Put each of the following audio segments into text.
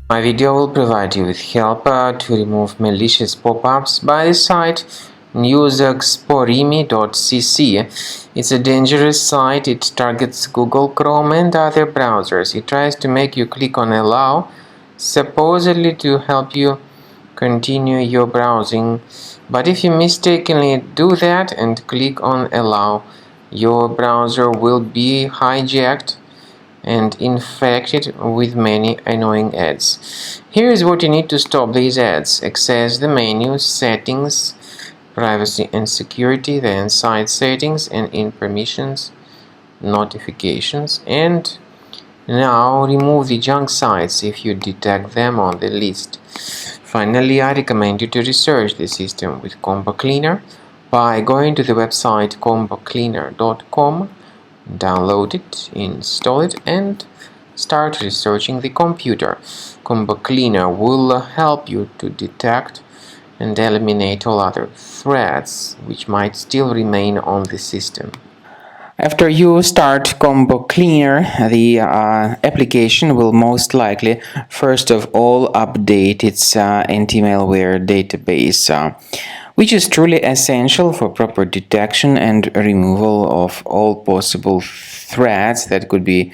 My video will provide you with help to remove malicious pop-ups by the site News-xporimi.cc. It's a dangerous site. It targets Google Chrome and other browsers. It tries to make you click on allow, supposedly to help you continue your browsing. But if you mistakenly do that and click on allow, your browser will be hijacked and infected with many annoying ads. Here is what you need to stop these ads. Access the menu, settings, privacy and security, then site settings and in permissions, notifications, and now remove the junk sites if you detect them on the list. Finally, I recommend you to research the system with Combo Cleaner by going to the website combocleaner.com. Download it, install it, and start researching the computer. Combo Cleaner will help you to detect and eliminate all other threats which might still remain on the system. After you start Combo Cleaner, the application will most likely first of all update its anti-malware database, which is truly essential for proper detection and removal of all possible threats that could be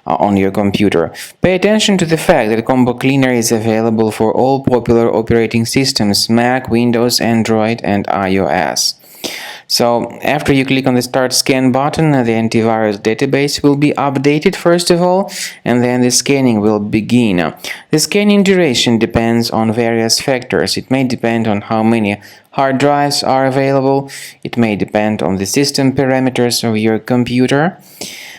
on your computer. Pay attention to the fact that Combo Cleaner is available for all popular operating systems: Mac, Windows, Android, and iOS. So after you click on the Start Scan button, the antivirus database will be updated first of all, and then the scanning will begin. The scanning duration depends on various factors. It may depend on how many hard drives are available. It may depend on the system parameters of your computer.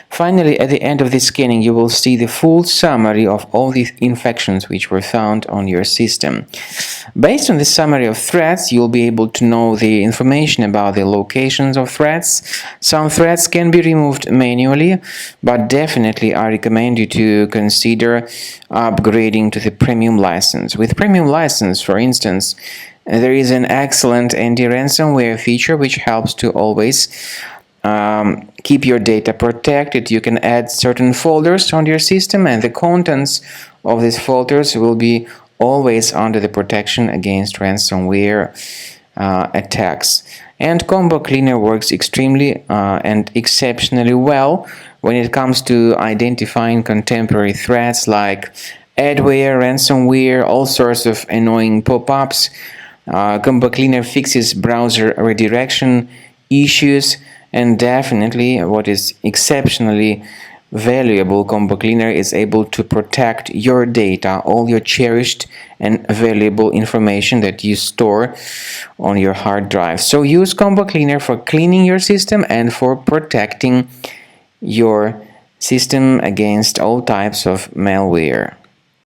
Finally, at the end of the scanning, you will see the full summary of all the infections which were found on your system. Based on the summary of threats, you'll be able to know the information about the locations of threats. Some threats can be removed manually, but definitely I recommend you to consider upgrading to the premium license. With premium license, for instance, there is an excellent anti-ransomware feature which helps to always keep your data protected. You can add certain folders on your system, and the contents of these folders will be always under the protection against ransomware attacks. And Combo Cleaner works extremely and exceptionally well when it comes to identifying contemporary threats like adware, ransomware, all sorts of annoying pop-ups. Combo Cleaner fixes browser redirection issues, and definitely what is exceptionally valuable, Combo Cleaner is able to protect your data, all your cherished and valuable information that you store on your hard drive. So use Combo Cleaner for cleaning your system and for protecting your system against all types of malware.